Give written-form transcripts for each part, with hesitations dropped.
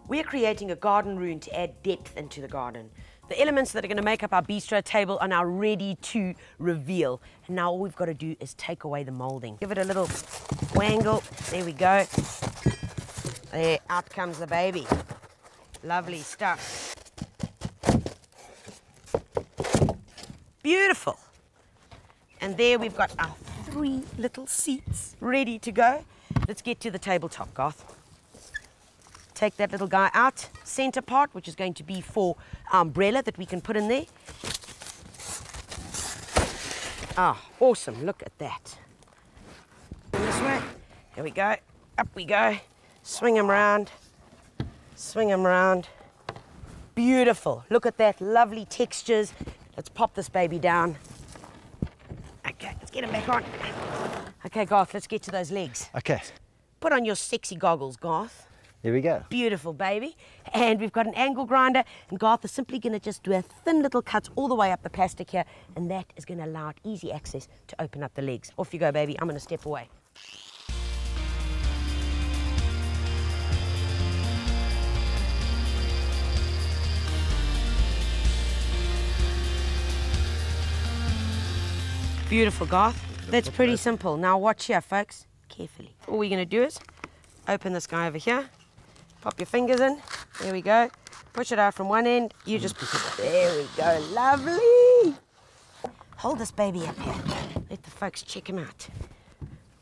We're creating a garden room to add depth into the garden. The elements that are going to make up our bistro table are now ready to reveal. And now all we've got to do is take away the molding. Give it a little wangle. There we go. There, out comes the baby. Lovely stuff. Beautiful. And there we've got our 3 little seats ready to go. Let's get to the tabletop, Garth. Take that little guy out, center part, which is going to be for our umbrella that we can put in there. Ah, awesome, look at that. This way, there we go, up we go. Swing them around, swing them around. Beautiful, look at that, lovely textures. Let's pop this baby down. Okay, let's get him back on. Okay, Garth, let's get to those legs. Okay. Put on your sexy goggles, Garth. Here we go. Beautiful, baby. And we've got an angle grinder, and Garth is simply going to just do a thin little cuts all the way up the plastic here, and that is going to allow it easy access to open up the legs. Off you go, baby. I'm going to step away. Beautiful, Garth. That's pretty simple. Now watch here, folks. Carefully. All we're going to do is open this guy over here. Pop your fingers in. There we go. Push it out from one end. You just push it. There we go. Lovely. Hold this baby up here. Let the folks check him out.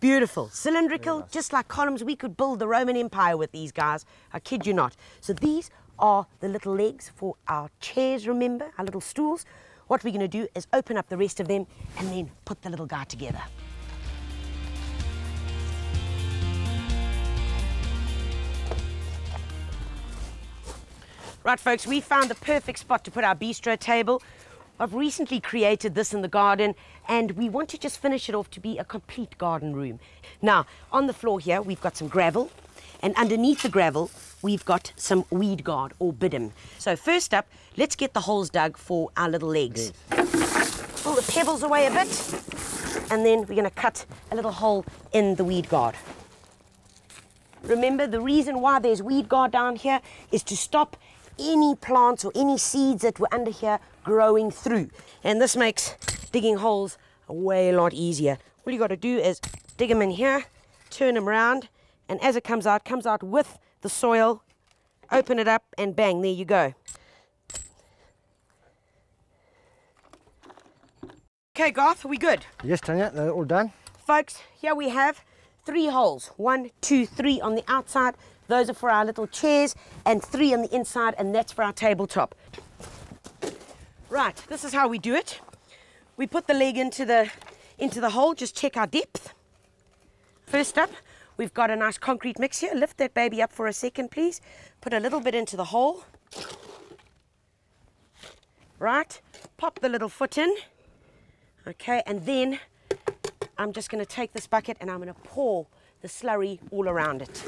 Beautiful. Cylindrical, nice. Just like columns. We could build the Roman Empire with these guys. I kid you not. So these are the little legs for our chairs, remember? Our little stools. What we're going to do is open up the rest of them and then put the little guy together. Right, folks, we found the perfect spot to put our bistro table. I've recently created this in the garden, and we want to just finish it off to be a complete garden room. Now, on the floor here, we've got some gravel, and underneath the gravel, we've got some weed guard or bidum. So first up, let's get the holes dug for our little legs. Yes. Pull the pebbles away a bit, and then we're going to cut a little hole in the weed guard. Remember, the reason why there's weed guard down here is to stop any plants or any seeds that were under here growing through. And this makes digging holes a lot easier. All you got to do is dig them in here, turn them around, and as it comes out with the soil, open it up, and bang, there you go. Okay, Garth, are we good? Yes, Tanya, they're all done. Folks, here we have 3 holes. 1, 2, 3 on the outside. Those are for our little chairs, and 3 on the inside, and that's for our tabletop. Right, this is how we do it. We put the leg into the hole, just check our depth. First up, we've got a nice concrete mix here. Lift that baby up for a second, please. Put a little bit into the hole. Right, pop the little foot in. Okay, and then I'm just going to take this bucket and I'm going to pour the slurry all around it.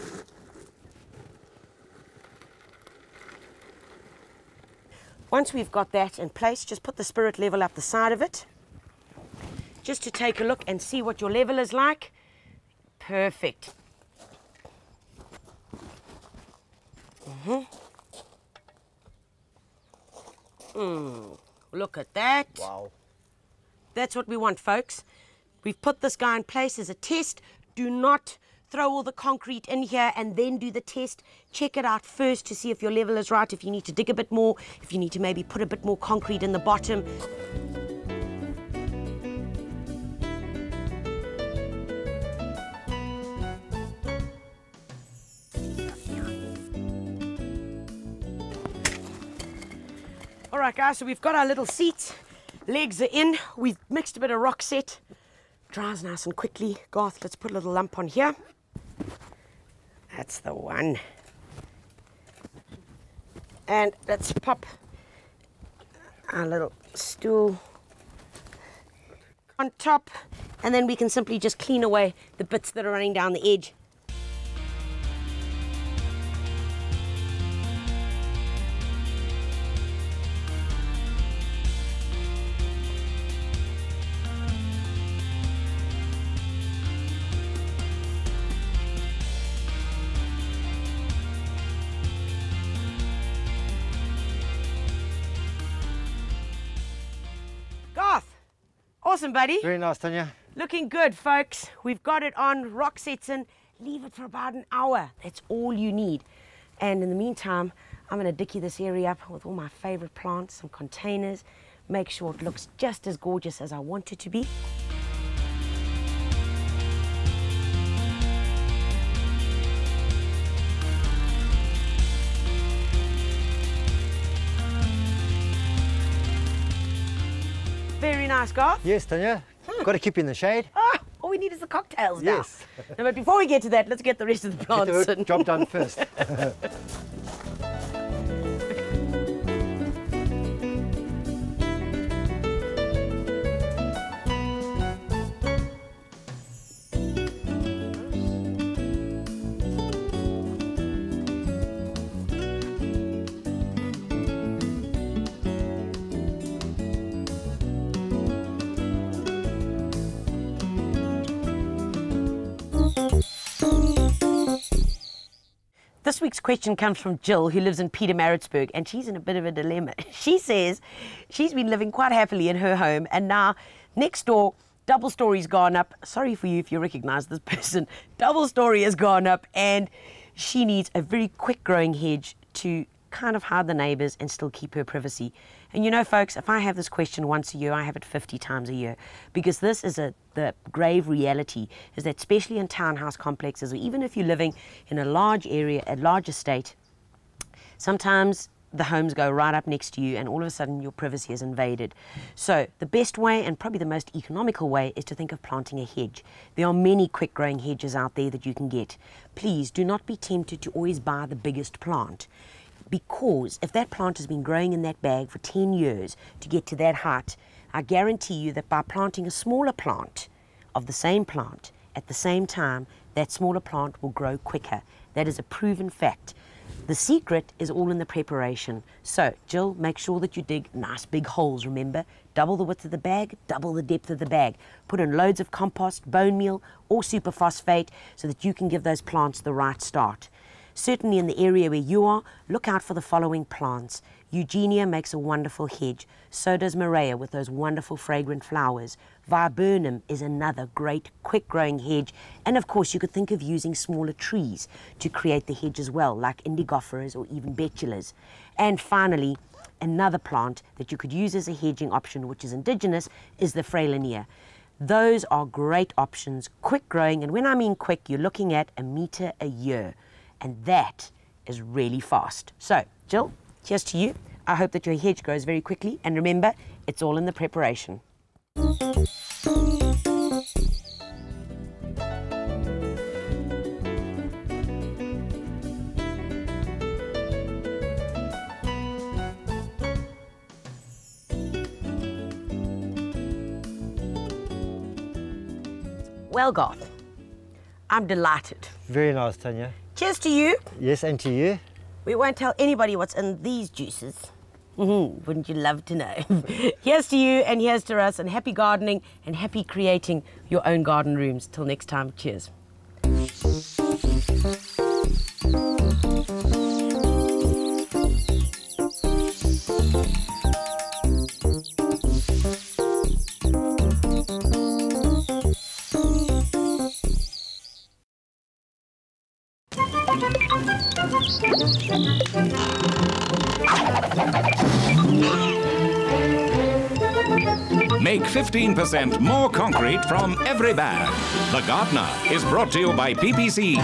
Once we've got that in place, just put the spirit level up the side of it, just to take a look and see what your level is like. Perfect. Look at that. Wow. That's what we want, folks. We've put this guy in place as a test. Do not throw all the concrete in here and then do the test. Check it out first to see if your level is right, if you need to dig a bit more, if you need to maybe put a bit more concrete in the bottom. All right, guys, so we've got our little seats. Legs are in. We've mixed a bit of rock set. Dries nice and quickly. Garth, let's put a little lump on here. That's the one. And let's pop our little stool on top, and then we can simply just clean away the bits that are running down the edge. Awesome, buddy. Very nice, Tanya. Looking good, folks. We've got it on, rock sets in. Leave it for about an hour. That's all you need. And in the meantime, I'm going to dicky this area up with all my favorite plants, some containers, make sure it looks just as gorgeous as I want it to be. Very nice, Garth. Yes, Tanya. Got to keep you in the shade. All we need is the cocktails now. Yes. No, but before we get to that, let's get the rest of the plants Get the in. job done first. This week's question comes from Jill, who lives in Pietermaritzburg, and she's in a bit of a dilemma. She says she's been living quite happily in her home, and now next door, double story's gone up. Sorry for you if you recognize this person. Double story has gone up, and she needs a very quick growing hedge to kind of hide the neighbours and still keep her privacy. And you know, folks, if I have this question once a year, I have it 50 times a year, because this is the grave reality, is that especially in townhouse complexes, or even if you're living in a large area, a large estate, sometimes the homes go right up next to you and all of a sudden your privacy is invaded. So the best way, and probably the most economical way, is to think of planting a hedge. There are many quick growing hedges out there that you can get. Please do not be tempted to always buy the biggest plant, because if that plant has been growing in that bag for 10 years to get to that height, I guarantee you that by planting a smaller plant of the same plant at the same time, that smaller plant will grow quicker. That is a proven fact. The secret is all in the preparation. So, Jill, make sure that you dig nice big holes, remember? Double the width of the bag, double the depth of the bag. Put in loads of compost, bone meal, or superphosphate so that you can give those plants the right start. Certainly in the area where you are, look out for the following plants. Eugenia makes a wonderful hedge. So does Maria with those wonderful fragrant flowers. Viburnum is another great quick growing hedge. And of course you could think of using smaller trees to create the hedge as well, like indigofera or even betulas. And finally, another plant that you could use as a hedging option, which is indigenous, is the Fralinia. Those are great options, quick growing, and when I mean quick, you're looking at 1 meter a year. And that is really fast. So, Jill, cheers to you. I hope that your hedge grows very quickly. And remember, it's all in the preparation. Well, Garth, I'm delighted. Very nice, Tanya. Cheers to you. Yes, and to you. We won't tell anybody what's in these juices. Wouldn't you love to know? Here's to you and here's to us, and happy gardening and happy creating your own garden rooms. Till next time, cheers. Make 15% more concrete from every bag. The Gardener is brought to you by PPC.